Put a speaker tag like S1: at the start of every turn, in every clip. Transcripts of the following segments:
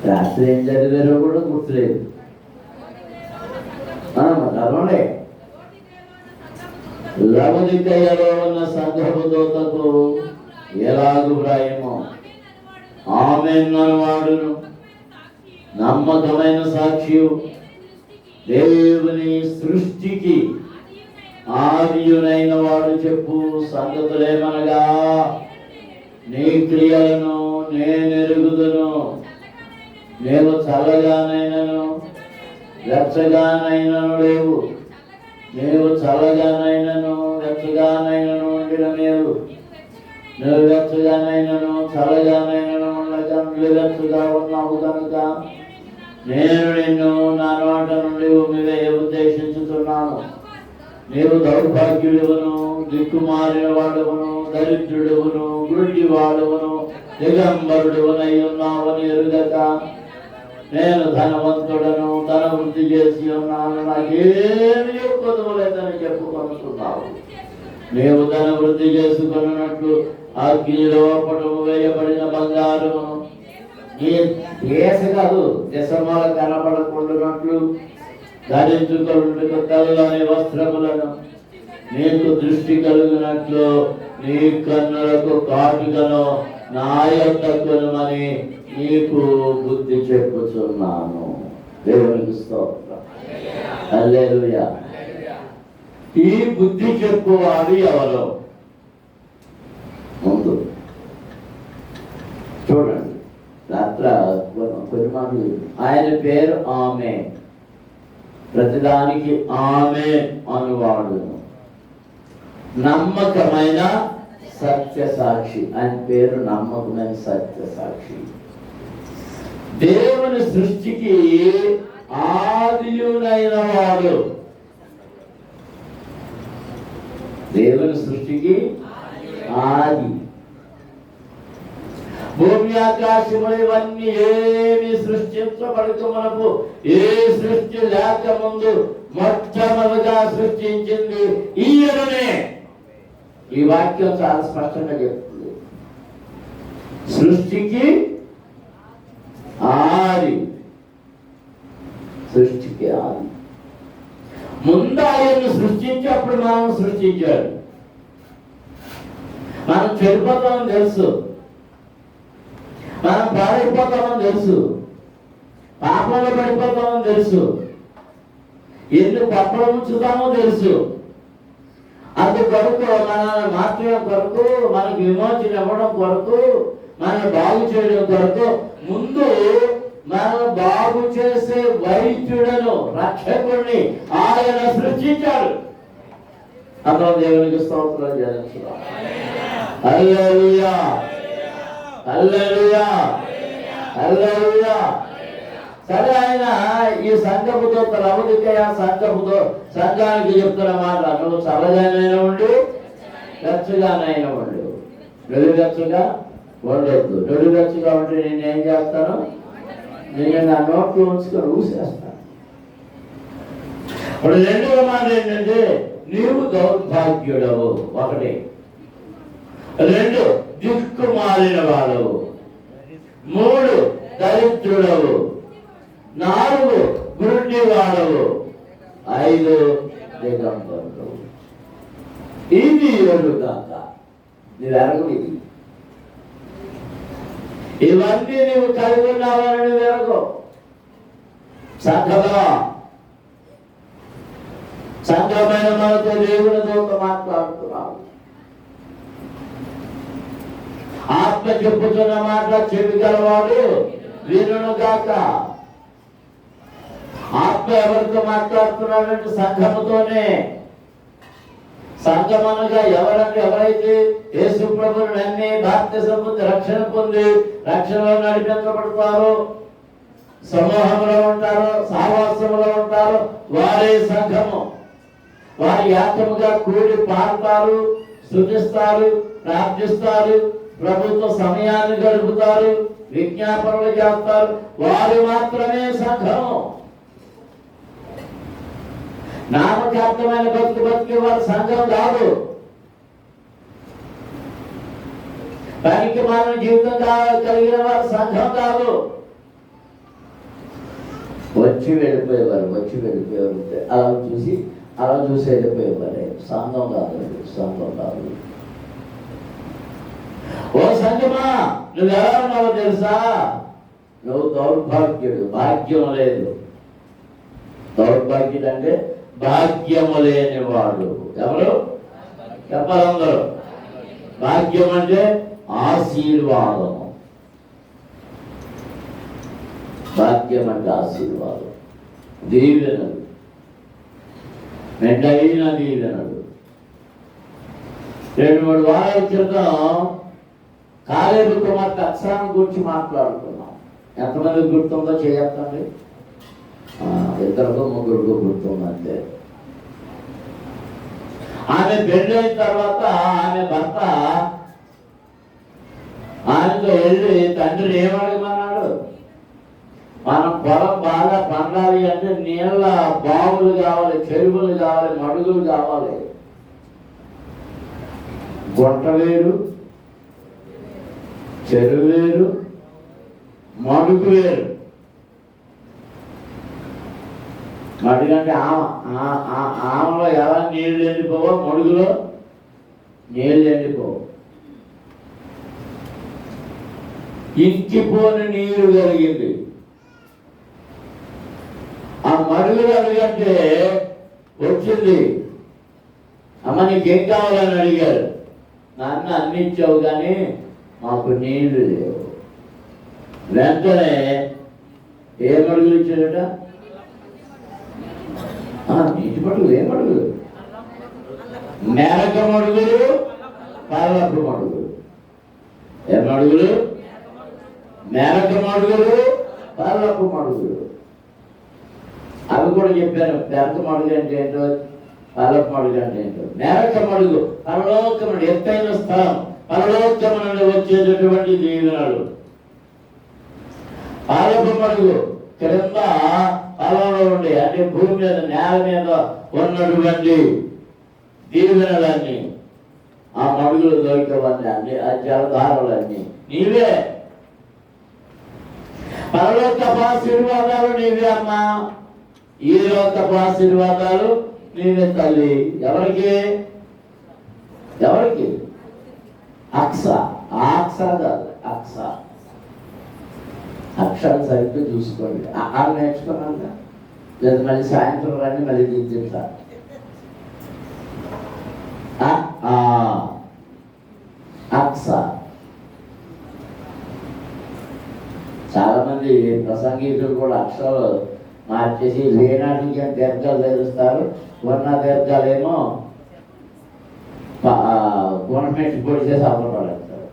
S1: రాత్రి ఏం చదివారో కూడా గుర్తులేదు. చదవండి. లవొదికయలో ఉన్న సంఘపు దూతకు ఎలాగు వ్రాయమో, ఆమేన్ అనువాడును నమ్మకమైన సాక్షి, దేవుని సృష్టికి ఆదియునైన వాడు చెప్పు సంగతులేమనగా, నీ క్రియలను నేనెరుగుదును. నీవు చల్లగానైనను వెచ్చగానైనను లేవు. నీవు చల్లగానైనను వెచ్చగానైనను ఉండిన నీవు వెచ్చగానైనను చల్లగానైనను ఉండగా వెచ్చగా ఉన్నావు కనుక నేను నిన్ను నా నోట నుండి మీదే ఉద్దేశించుతున్నాను. నీవు దౌర్భాగ్యుడువును, దిక్కుమారిన వాడవును, దరిద్రుడువును, గుడ్డి వాడవును, దిగంబరుడువునై ఉన్నావని ఎరుగక నేను ధనవంతుడను, ధన వృద్ధి చేసి ఉన్నాను, నాకేమి కొదవలేదని చెప్పుకొనుతున్నావు. నీవు ధన వృద్ధి చేసుకున్నట్లు అగ్నిలో పటము వేయబడిన బంగారమును నీ దేశ కాదు దశమాల కనపడకుండానట్లు ధరించుకొనుటకు తెల్లని వస్త్రములను నీకు దృష్టి కలిగినట్లు నీ కన్నులకు కాటుకను నా యొద్ద కొనుమని నీకు బుద్ధి చెప్పుచున్నాను. దేవునికి స్తోత్రం. హల్లెలూయా. ఈ బుద్ధి చెప్పువాడు ఎవరో ముందు చూడండి. రాత్ర కొన్ని మాటలు, ఆయన పేరు ఆమె, ప్రతిదానికి ఆమె అనువాడు, నమ్మకమైన సత్య సాక్షి. ఆయన పేరు నమ్మకమైన సత్య సాక్షి. దేవుని సృష్టికి ఆదియునైన వాడు. దేవుని సృష్టికి ఆది. భూమి ఆకాశములు ఇవన్నీ ఏమి సృష్టించబడక మనకు ఏ సృష్టి లేక ముందు మొట్టమొదటిగా సృష్టించింది ఈయననే. ఈ వాక్యం చాలా స్పష్టంగా చెప్తుంది. సృష్టికి ఆది. సృష్టికి ఆది. ముందు ఆయన్ని సృష్టించి అప్పుడు మనం సృష్టించాడు. మనం చెడిపోతామని తెలుసు, మనం పాడైపోతామని తెలుసు, పాపంలో పడిపోతామని తెలుసు, ఎందుకు పక్కన ఉంచుతామో తెలుసు. అందుకొరకు మనల్ని మార్చడం కొరకు, మనకు విమోచన ఇవ్వడం కొరకు, మనం బాగు చేయడం కొరకు ముందు మనం బాగు చేసే వైద్యుడను, రక్షకుడిని ఆయన సృష్టించాడు. అందరూ దేవునికి స్తోత్రం చేస్తున్నాం. హల్లెలూయా, హల్లెలూయా, హల్లెలూయా. సరే, ఆయన ఈ సంఘముతో లవొదికయ సంఘానికి చెప్తున్న మాట, నువ్వు చల్లగానైనా ఉండు, వెచ్చగానైనా ఉండు. వెలుగెచ్చగా ఉండొద్దు. వెలుగెచ్చగా ఉంటే నేనేం చేస్తాను? నేను నా నోట్లో ఉంచుకొని ఊసేస్తాను. ఇప్పుడు రెండవ మాట ఏంటంటే, నీవు దౌర్భాగ్యుడవు. ఒకటి. రెండు, దిక్కుమాలిన వాడవు. మూడు, దరిద్రుడవు. నాలుగు, గుడ్డి వాడవు. ఐదు, దిగంబరుడు. ఇది ఎరుగాక. నీవు ఎరగు. ఇది ఇవన్నీ నీవు కలిగి ఉన్నావని నువ్వు ఎరగు. సంఘమైన మనతో దేవునితో మాట్లాడుతున్నావు. ఆత్మ చెప్పుతున్న మాట చెవి గలవాడు వినును గాక. ఆత్మ ఎవరితో మాట్లాడుతున్నాడంటే సంఘముతోనే. సంఘమనగా ఎవరైతే యేసు ప్రభువుని నమ్మి బాప్తిసం పొంది రక్షణ పొంది రక్షణలో నడిపించబడతారో, సమూహంలో ఉంటారో, సహవాసంలో ఉంటారో, వారే సంఘము. వారి ఏకముగా కూడి పాడతారు, స్తుతిస్తారు, ప్రార్థిస్తారు, ప్రభుత్వ సమయాన్ని గడుపుతారు, విజ్ఞాపనలు చేస్తారు. వారు మాత్రమే సంఘము. నామకార్థమైన బతికి వారి సంఘం కాదు. పనికి మానవ జీవితం కలిగిన వారు సంఘం కాదు. వచ్చి వెళ్ళిపోయేవారు అలా చూసి వెళ్ళిపోయేవారే. సంఘం కాదు. ఓ సంఘమా, నువ్వు ఎలా ఉన్నావో తెలుసా? నువ్వు దౌర్భాగ్యుడు, భాగ్యం లేదు. దౌర్భాగ్యుడు అంటే భాగ్యము లేనివాడు. ఎవరు చెప్పాలందరూ? భాగ్యం అంటే ఆశీర్వాదము. భాగ్యం అంటే ఆశీర్వాదం, దీవెనలు, మెండైన దీవెనలు. 2-3 వారాల క్రితం కాలేబు కుమార్తె అక్సాను గురించి మాట్లాడుతున్నాం. ఎంతమంది గుర్తుందో చేయొద్దండి. 2-3 గుర్తుందంటే. ఆమె పెళ్ళైన తర్వాత ఆమె భర్త ఆమెతో వెళ్ళి తండ్రిని ఏమడగమన్నాడు? మనం పొలం బాగా పండాలి అంటే నీళ్ళ బావులు కావాలి, చెరువులు కావాలి, మడుగులు కావాలి. గుంట వేరు, చెరువు వేరు, మడుగు వేరు. మడుగంటే ఆమెలో ఎలా నీళ్ళు ఎండిపోవో మడుగులో నీళ్ళు ఎండిపోవు. ఇంకిపోని నీరు కలిగింది. ఆ మడుగులు అడిగంటే వచ్చింది. అమ్మ నీకేం కావాలని అడిగారు. నాన్న అన్ని ఇచ్చావు కానీ మాకు నీళ్లు లేవు. వెంటనే ఏ మడుగులు ఇచ్చాడట? నీటి మడుగులు. ఏ మడుగులు? నేరక మడుగులు, పల్లపు మడుగులు. ఏ మడుగులు? నేరక మడుగులు, పల్లపు మడుగులు. అవి కూడా చెప్పాను. పెద్ద మడుగు అంటే ఏంటో, పల్లపు మడుగు అంటే ఏంటో. నేరక మడుగు పరలోకముడు, ఎత్తైన స్థలం, పరలోకము నుండి వచ్చేటటువంటి దీవెనలు. పల్లపు మడుగు క్రింద పొలంలో ఉండి, అంటే భూమి మీద, నేల మీద ఉన్నటువంటి దీవెనలన్నీ, ఆ మడుగులు దొరికేవన్నీ, అన్ని ఆ జలధారలన్నీ నీవే. పరలోకపు ఆశీర్వాదాలు నీవే అమ్మా. ఈ లోకపు ఆశీర్వాదాలు నీవే తల్లి. ఎవరికి? అక్ష కాదు, అక్షరం సరిగ్గా చూసుకోండి. ఆరు నేర్చుకున్నాను. లేదా మళ్ళీ సాయంత్రం రండి, మళ్ళీ దిద్దుతా. అక్ష. చాలా మంది ప్రసంగీకులు కూడా అక్షరాలు మార్చేసి లేనాటికి దీర్ఘాలు తెలుస్తారు. ఉన్న దీర్ఘాలేమో గవర్నమెంట్ పొడి చేసి అవ్వబడతారు.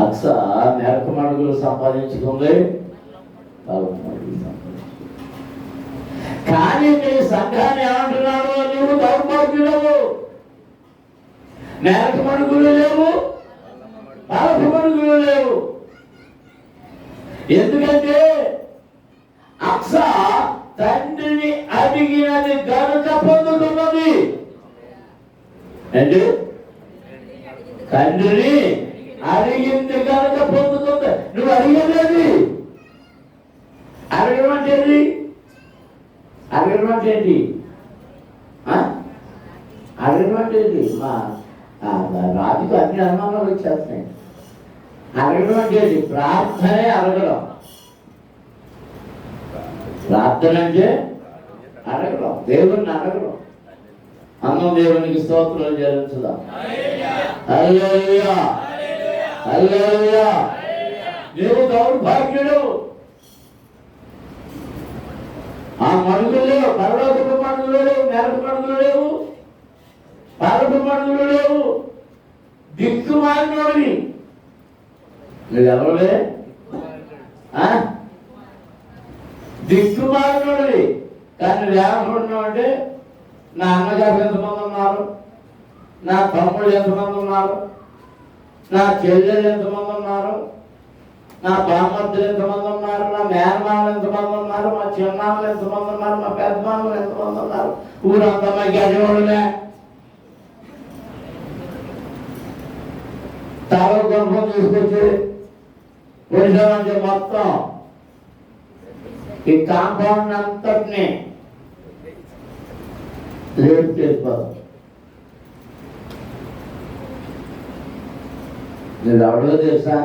S1: అక్ష మేరకు మడుగులు సంపాదించుకుంది, కానీ నీ సంఘాన్ని ఏమంటున్నాడు? నువ్వు దౌర్భాగ్యుడవు. మేరకు మడుగులు లేవు, పలపు మడుగులు లేవు. ఎందుకంటే అక్ష తండ్రిని అడిగినది గనుక పొందుతున్నది. అంటే తండ్రిని అడిగింది కనుక పొందుతుంది. నువ్వు అడిగేది అడగడం అంటే ఏంటి? అడగడం అంటే ఏంటి? మా రాజుకు అన్ని అనుమానాలు వచ్చేస్తున్నాయి. అడగడం అంటే ఏంటి? ప్రార్థనే అడగడం. ప్రార్థన అంటే అడగడం, దేవుణ్ణి అడగడం. అన్నం దేవునికి స్తోత్రాలు చెల్లించుదాం. హల్లెలూయా, హల్లెలూయా. నీవు దౌర్భాగ్యుడు. ఆ మడుగులు లేవు, పరలోకపు మడుగులు లేవు, నెలకు మడుగులు లేవు, పరపు మడుగులు లేవు. దిక్కుమాలినోడివి నువ్వు. ఎవరులే దిక్కుమాలినోడివి. కానీ నువ్వేమనుకుంటున్నావు అంటే నా అన్నగారు ఎంతమంది ఉన్నారు, నా తమ్ముళ్ళు ఎంతమంది ఉన్నారు, నా చెల్లెలు ఎంతమంది ఉన్నారు, నా బామ్మర్దులు ఎంతమంది ఉన్నారు, నా మేనమామలు ఎంతమంది ఉన్నారు, మా చిన్నాన్నలు ఎంతమంది ఉన్నారు, మా పెద్దమామలు ఎంతమంది ఉన్నారు, ఊరంతా మా గజవాళ్ళనే. తాళ గొంపం తీసుకొచ్చి పొడిచామంటే మొత్తం ఈ కాంపౌండ్ అంతటిని లేట్ చేసిపోతాం. నువ్వు ఎవడో తెలుసా?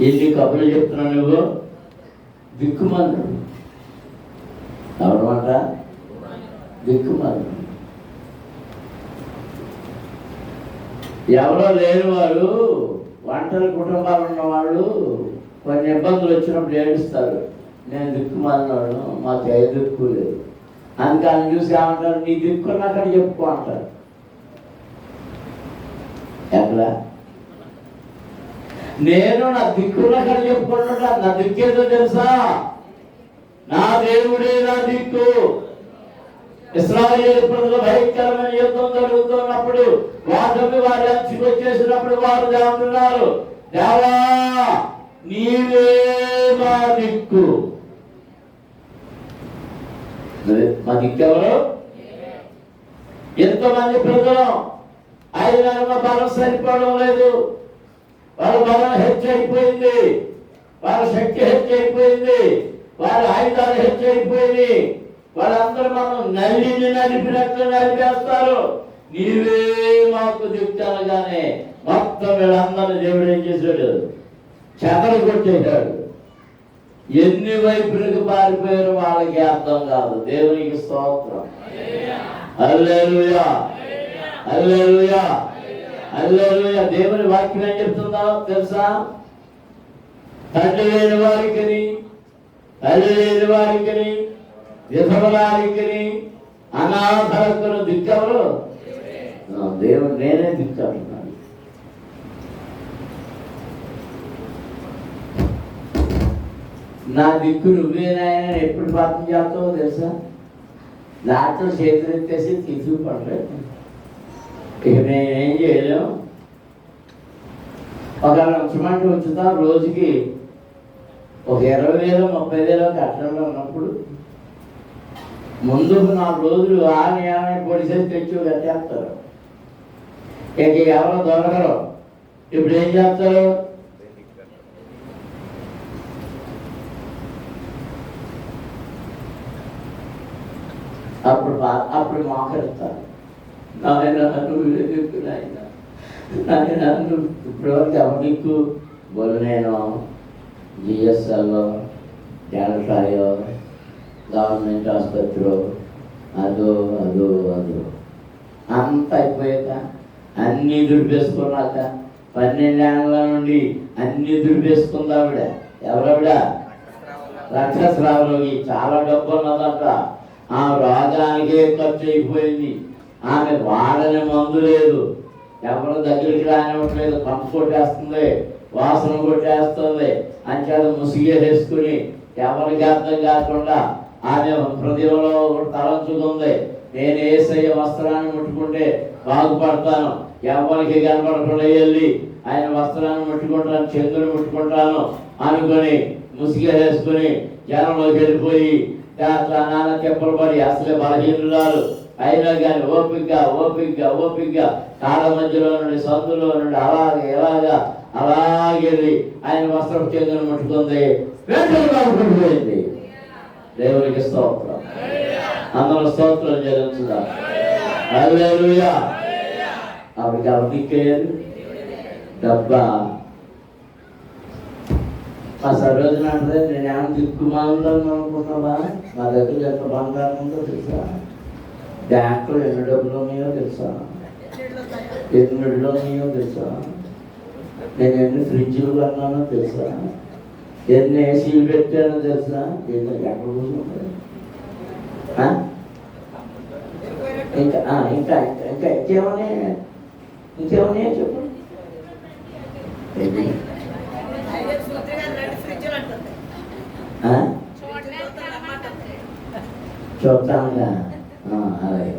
S1: ఎన్ని కబుర్లు చెప్తున్నావు నువ్వు? దిక్కుమన్నాడు. ఎవడమాట? దిక్కుమన్నాడు. ఎవరో లేని వాడు, ఒంటరి కుటుంబాలు ఉన్నవాళ్ళు కొన్ని ఇబ్బందులు వచ్చినప్పుడు ఏడుస్తారు. నేను దిక్కుమన్నాడు, మాకు ఏ దిక్కు లేదు. అందుకని చూసి ఏమంటారు? నీ దిక్కున్నక్కడ చెప్పుకో అంటారు. ఎక్కడ? నేను నా దిక్కున్నక్కడ చెప్పుకుంటున్నా. నా దిక్కేదో తెలుసా? నా దేవుడే నా దిక్కు. ఇశ్రాయేలు ప్రజలు భయంకరమైన యుద్ధం జరుగుతున్నప్పుడు వారి అంచుకు వచ్చేసినప్పుడు వారు అంటున్నారు, దేవా నీవే మా దిక్కు. మా దిక్కెవరు? ఎంతమంది ప్రజలు అయినా బలం సరిపోవడం లేదు. వాళ్ళ బలం హెచ్చైపోయింది, వాళ్ళ శక్తి హెచ్చైపోయింది, వాళ్ళ ఆయుధాలు హెచ్చైపోయింది. వాళ్ళందరూ మనం నలిపినట్లు నలిపేస్తారు. నీవే మాకు దిక్కాలగానే మొత్తం వీళ్ళందరూ దేవుడు ఏం చేశాడు? చెదలు కొట్టేశాడు. ఎన్ని వైపులకు పారిపోయారు వాళ్ళకి అర్థం కాదు. దేవునికి స్తోత్రం. హల్లెలూయా, హల్లెలూయా, హల్లెలూయా. దేవుని వాక్యం ఏం చెప్తుందో తెలుసా? తండ్రి లేని వారికి, తల్లి లేని వారికి, విధవరాలికి, అనాథలకు దిక్కవరు దేవుడు. నేనే దిక్కంటున్నాను. నా దిక్కు నువ్వేనాయన ఎప్పుడు ప్రార్థన చేస్తావో తెలుసా? దాంట్లో చేతులు ఎత్తేసి తీసుకుపడలేదు. ఇక నేనేం చేయలేము. ఒక ఉంచమంటే ఉంచుతాం. రోజుకి ఒక 20,000 30,000 కట్టడంలో ఉన్నప్పుడు ముందుకు 4 రోజులు ఆమె పొడిసేసి తెచ్చి కట్టేస్తారు. ఇక ఎవరో దొరకరు. ఇప్పుడు ఏం చేస్తారు? అప్పుడు మోకరిస్తారు. నాయన నువ్వు చెప్తున్నాయన, నాయన నువ్వు ఇప్పటివరకు ఎవరికి బోలు. నేను జిఎస్ఎల్లో, డెల్టాయో, గవర్నమెంట్ ఆసుపత్రిలో అదో అదో అదో అంత అయిపోయాక అన్నీ దుడిపేసుకున్నాక 12 ఏళ్ళ నుండి అన్నీ దుడిపేసుకుంది ఆవిడ. ఎవరావిడ? రక్తస్రావరోగి. చాలా డబ్బు ఉన్నదట. ఆ రోగానికే ఖర్చు అయిపోయింది. ఆమె వాడని మందు లేదు, ఎవరు దగ్గరికి రానివ్వట్లేదు. కంపు కొట్టేస్తుంది, వాసన కొట్టేస్తుంది. అంచేత ముసిగేసుకుని ఎవరికి అర్థం కాకుండా ఆమె హృదయంలో తలంచుకుంది, నేను యేసయ్య వస్త్రాన్ని ముట్టుకుంటే బాగుపడతాను, ఎవరికి కనపడకుండా వెళ్ళి ఆయన వస్త్రాన్ని ముట్టుకుంటాను, చెంగుని ముట్టుకుంటాను అనుకొని ముసిగేసుకుని జనంలోకి వెళ్ళిపోయి నాన్న చెప్పులు పడి అసలే బలహీనురాలు అయినా కానీ ఓపిగ్గా కాళ్ళ మధ్యలో నుండి సందులో నుండి అలాగెళ్ళి ఆయన వస్త్రం చెంగుని ముట్టుకుంది. వెంటనే బాగుపడిపోయింది. దేవునికి స్తోత్రం. అందరూ స్తోత్రం చెల్లించుదా. హల్లెలూయా. ఆవిడకి దిక్కేది డబ్బా. మా సరోజన అంటే నేను ఏమైనా దిక్కుమాలను అనుకుంటున్నావా? మా దగ్గర ఎంత బంగారం ఉందో తెలుసా? బ్యాంకులో ఎన్ని డబ్బులు ఉన్నాయో తెలుసా? ఎన్నిలో ఉన్నాయో తెలుసా? నేను ఎన్ని ఫ్రిడ్జ్లు కొన్నానో తెలుసా? ఎన్ని ఏసీలు పెట్టానో తెలుసా? ఎన్ని ఎక్కడ కూర్చుంటాయి? ఇంకా ఇంకా ఇంకా ఇంకేమన్నాయో చెప్పు. చూస్తానుగా. అలాగే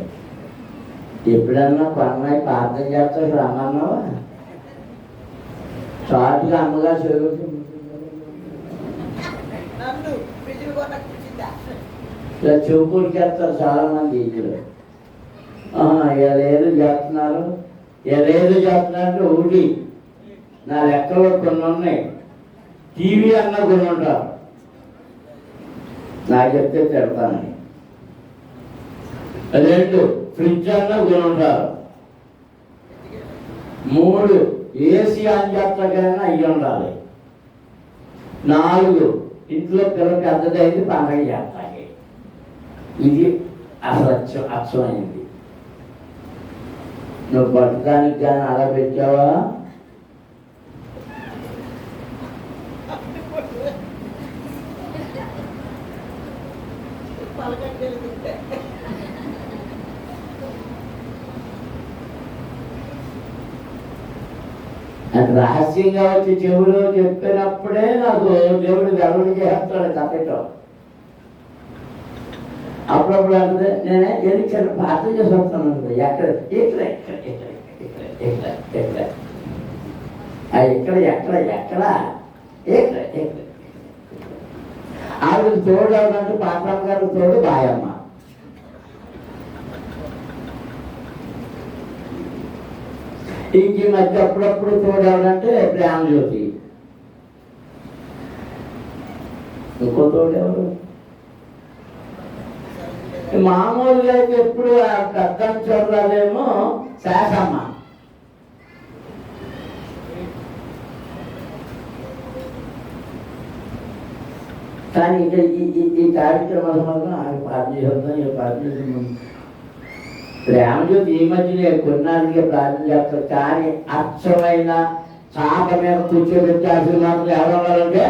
S1: ఎప్పుడన్నా కొన్నాయి ప్రార్థన చేస్తా రమ్మన్నావా? షార్ట్గా అమ్మగారు చదువుతుంది ఇలా చెవుకూడికి వెళ్తారు చాలా మంది ఇందులో. ఇలా ఏదో చేస్తున్నారు, ఇలా ఏదో చేస్తున్నారంటే ఒకటి నా లెక్కలో కొన్ని ఉన్నాయి. టీవీ అన్న కొన్ని ఉంటారు, నాకు చెప్తే తిడతానని. 2 ఫ్రిడ్జ్ అన్న కొని ఉంటారు. 3 ఏసీ అని చేస్తాకైనా అయ్యి ఉండాలి. 4 ఇంట్లో పిల్ల పెద్దదైంది పండగ చేస్తాయి. ఇది అసలు అచ్చమైంది. నువ్వు పట్టడానికి కానీ అలా పెట్టావా? రహస్యంగా వచ్చి చెవులు చెప్పినప్పుడే నాకు దేవుడు వెలువడి చేస్తాడు తప్పటం. అప్పుడప్పుడు అంటే నేనే ఎక్కడ ప్రార్థన చేసి వస్తాను. ఎక్కడ ఇక్కడ ఎక్కడ ఎక్కడ ఎక్కడ ఎక్కడ ఎక్కడ ఎక్కడ ఎక్కడ ఎక్కడ ఎక్కడ ఎక్కడ ఆవిడకి తోడు ఎవరంటే పాపమ్మ గారికి తోడు బాయమ్మ. ఈ మధ్య అప్పుడప్పుడు తోడేవాడంటే ప్రేమజ్యోతి. ఇంకో తోడేవాడు మామూలుగా అయితే ఎప్పుడు పెద్ద చూడలేమో శాసమ్మ. కానీ ఇంకా ఈ కార్యక్రమాల వల్ల ఆయన ప్రార్థన చేద్దాం. ఈ ప్రార్థన ప్రేమజ్యోతి ఈ మధ్యనే కొన్నాళ్ళుగా ప్రార్థన చేస్తారు. కానీ అచ్చమైన చాప మీద కూర్చోబెట్టాల్సిన మాత్రం ఎవరు ఉన్నారంటే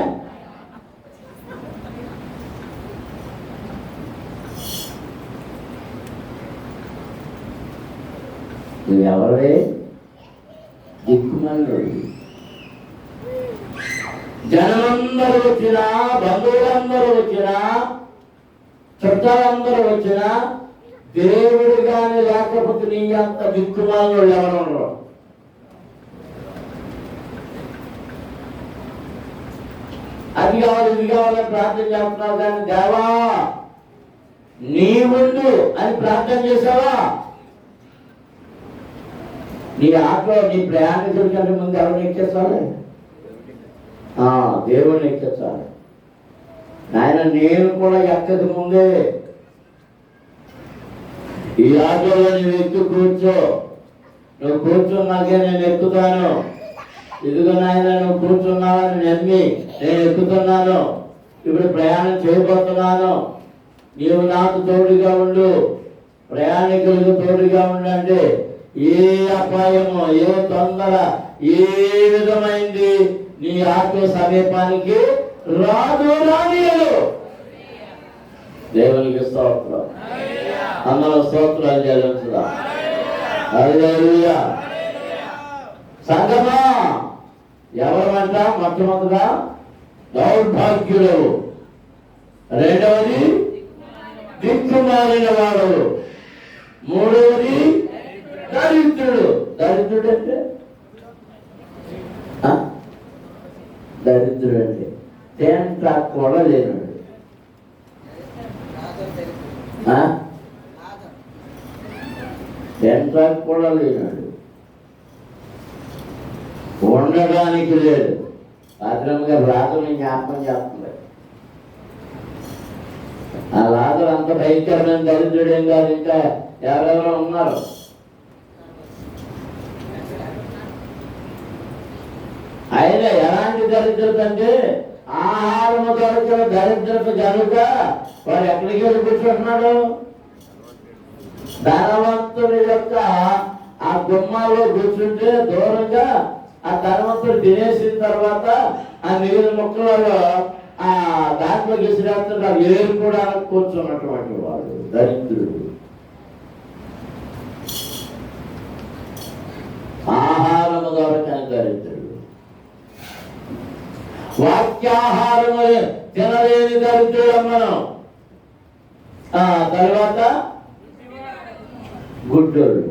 S1: నువ్వెవరే దిక్కుమల్లు. జనమందరూ వచ్చినా, బంధువులందరూ వచ్చినా, చుట్టాలందరూ వచ్చినా దేవుడు కానీ లేకపోతే నీ అంత దిక్కుమాలను ఎవరు? అది కావాలి ఇది కావాలని ప్రార్థన చేస్తున్నావు కానీ దేవా నీ ముందు అని ప్రార్థన చేసావా? నీ ఆటో నీ ప్రయాణికుడి కంటే ముందు ఎవరిని ఎక్కించాలి? దేవుడిని ఎక్కించాలి. నాయన నేను కూడా ఎక్కది ముందే ఈ ఆటోలో నువ్వు ఎక్కి కూర్చో. నువ్వు కూర్చున్నాకే నేను ఎక్కుతాను. ఇదిగో నాయన నువ్వు కూర్చున్నావని నమ్మి నేను ఎక్కుతున్నాను. ఇప్పుడు ప్రయాణం చేయబోతున్నాను. నీవు నాకు తోడుగా ఉండు, ప్రయాణికులకు తోడుగా ఉండండి. ఏ అపాయము, ఏ తొందర, ఏ విధమైంది నీ ఆటో సమీపానికి రాదు, రానియదు. దేవునికి స్తోత్రం. అందరూ స్తోత్రాలు చెల్లించుదా. హల్లెలూయా. సంగమా ఎవరమంట? మొట్టమొదటిగా దౌర్భాగ్యులు, రెండవది దిక్కుమాలిన వాడు, మూడవది దరిద్రుడు. దరిద్రుడు అంటే దరిద్రుడు అంటే తేంట కూడా లేనాడు. తేంట కూడా లేనాడు, ఉండడానికి లేదు. రాత్రమ్మగా రాత్రుని జ్ఞాపకం చేస్తుంది. ఆ రాత్రులు అంత భయంకరమైన దరిద్రుడేం కాదు. ఇంకా ఎవరెవరో ఉన్నారు. ఆయన ఎలాంటి దరిద్రత అంటే ఆహారము దొరకల దరిద్రత జరుగుక వాడు ఎక్కడికి వెళ్ళి కూర్చుంటున్నాడు? ధనవంతుడి యొక్క ఆ గుమ్మాల్లో కూర్చుంటే దూరంగా ఆ ధనవంతుడు తినేసిన తర్వాత ఆ మిగిలిన మొక్కలలో ఆ దాంట్లో విసిరేస్తుంటే ఏరు కూడా కూర్చున్నటువంటి వాడు దరిద్రుడు. ఆహారము దొరకని దరిద్రుడు, వాక్యాహారము తినలేని దరిద్రుడు మనం. తర్వాత గుడ్డోడు.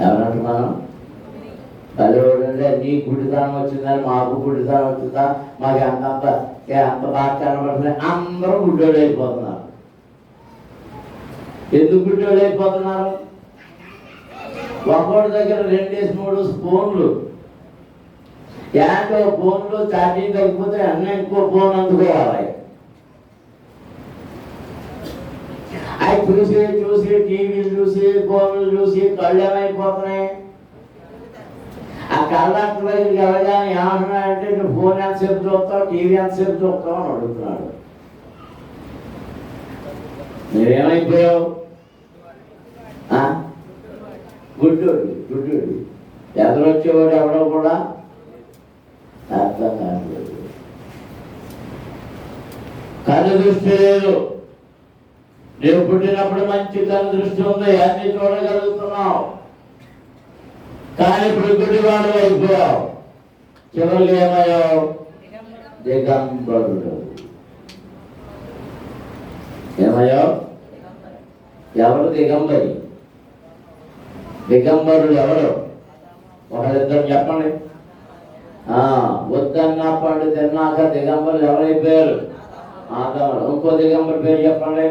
S1: ఎవరంటే మనం అది ఏంటంటే నీ గుడిదానం వచ్చిందని మాకు గుడిదానం వచ్చిందా, మాకు అంత బాగా కనబడుతుంది. అందరూ గుడ్డోళ్ళు అయిపోతున్నారు. ఎందుకు గుడ్డోళ్ళు అయిపోతున్నారు? ఒకటి దగ్గర 2-3 ఫోన్లు, ఏంటో ఫోన్లు ఛార్జింగ్ తగ్గిపోతే అన్నీ ఇంకో ఫోన్ అందుకోవాలి. అవి చూసి చూసి టీవీలు చూసి ఫోన్లు చూసి కళ్ళు ఏమైపోతున్నాయి. ఆ కళ్ళాక్టర్ దగ్గరికి వెళ్ళగానే ఏమంటున్నాడంటే నువ్వు ఫోన్ ఎంతసేపు చూస్తావు, టీవీ ఎంతసేపు చూస్తావు అని అడుగుతున్నాడు. నువ్వేమైపోయావు? గుడ్డోడి గుడ్డోడి. ఎదురొచ్చేవాడు ఎవడో కూడా అర్థం కావట్లేదు. కన్ను దృష్టి లేదు. నేను పుట్టినప్పుడు మంచి కన్ను దృష్టి ఉంది, అన్ని చూడగలుగుతున్నావు. కానీ ఇప్పుడు గుడ్డివాడు అయిపోయావు. చివరికి ఏమయ్యావు? దిగంబరుడు. ఏమయ్యావు? ఎవరు దిగంబరి? దిగంబరుడు ఎవరు? ఒకరిద్దరు చెప్పండి. వద్దన్న పండు తిన్నాక దిగంబరులు ఎవరైపోయారు? ఆదాముడు. ఇంకో దిగంబరి పేరు చెప్పండి.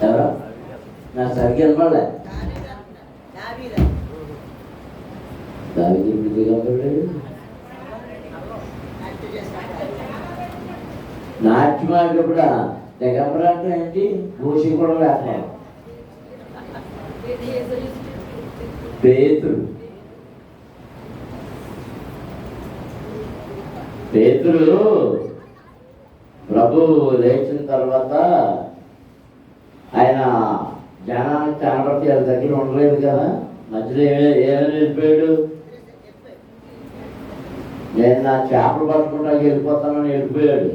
S1: ఎవరు? నాకు సరిగ్గా వినపడలే. దానికి దిగంబరుడు నాట్యం ఆడినప్పుడు దిగంబరు అంటే ఏంటి? భూషి కూడా వేస్తాం. పేతురు ప్రభు లేచిన తర్వాత ఆయన జనానికి కనబడితే వాళ్ళ దగ్గర ఉండలేదు కదా, మధ్యలో ఏమైనా వెళ్ళిపోయాడు. నేను నా చేపలు పట్టుకుంటా వెళ్ళిపోతానని వెళ్ళిపోయాడు.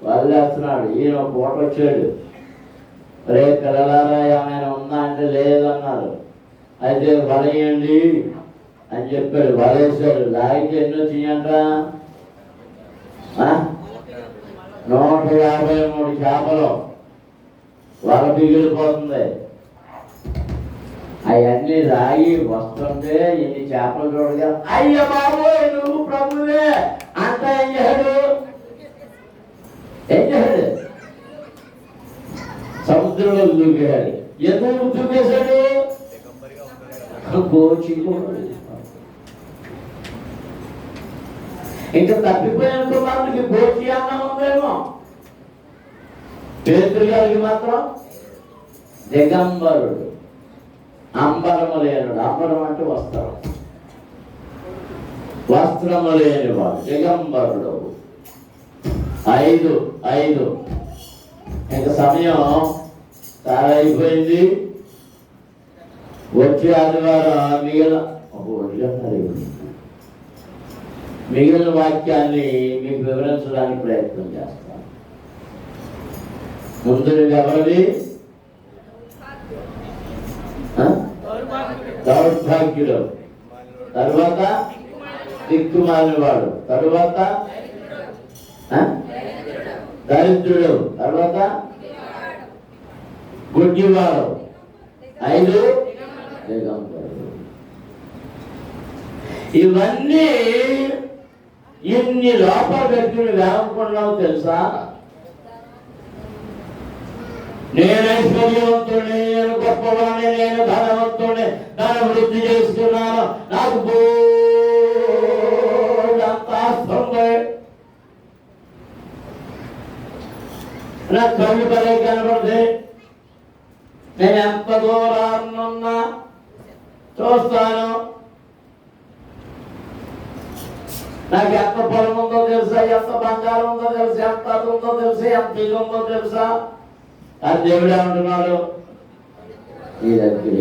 S1: వాళ్ళు వేస్తున్నాడు. ఈయన ఒక పూట వచ్చాడు. రే పిల్లలారా ఏమైనా ఉందా అంటే లేదన్నారు. అయితే వలయండి అని చెప్పాడు. వలేసాడు. లాగితే ఎన్ని వచ్చినాయంట? 153 చేపలు. వల బిగిలిపోతుంది. అవన్నీ రాగి వస్తుంటే ఎన్ని చేపలు చూడగా అయ్య బాబోయ్ నువ్వు ప్రభువే అంత ఏం చేశాడు? సముద్రంలో దూకాడు. ఎందుకు దూకేశాడు? ఇంకా తప్పిపోయిన కుమారుడికి గోచి అన్నం ఉందేమో. పేతురు గారికి మాత్రం దిగంబరుడు, అంబరము లేనుడు. అంబరం అంటే వస్త్రం. వస్త్రము లేనివాడు దిగంబరుడు. 5 ఇంకా సమయం చాలా అయిపోయింది. వచ్చే ఆదివారం మిగిలిన వాక్యాన్ని మీకు వివరించడానికి ప్రయత్నం చేస్తాను. ముందు ఎవరిది? దౌర్భాగ్యుడు, తరువాత దిక్కుమాలినవాడు, తరువాత దరిద్రుడు, తర్వాత గుడ్డివాడు, 5 దిగంబరుడు. ఇవన్నీ ఇన్ని లోపల వ్యక్తులు వేమనుకున్నావు తెలుసా? నేను ఐశ్వర్యవంతుడిని, నేను గొప్పవాడిని, నేను ధనవంతుడిని, ధన వృద్ధి చేస్తున్నాను, నాకు అంత ఆస్తుంది, నాకు కళ్ళు పదే కనబడితే నేను ఎంత దూరాన్నున్నా చూస్తాను, నాకు ఎంత పొలం ఉందో తెలుసా, ఎంత బంగారం ఉందో తెలుసా, ఎంత అది ఉందో తెలుసా, ఎంత ఇది ఉందో తెలుసా అని దేవుడు ఏమంటున్నాడు? ఈ దగ్గర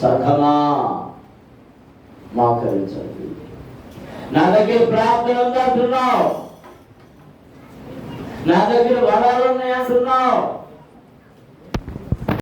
S1: సఖమా మోకరించండి, నా దగ్గర ప్రార్థన ఉంది అంటున్నావు, నా దగ్గర వరాలు ఉన్నాయి అంటున్నావు,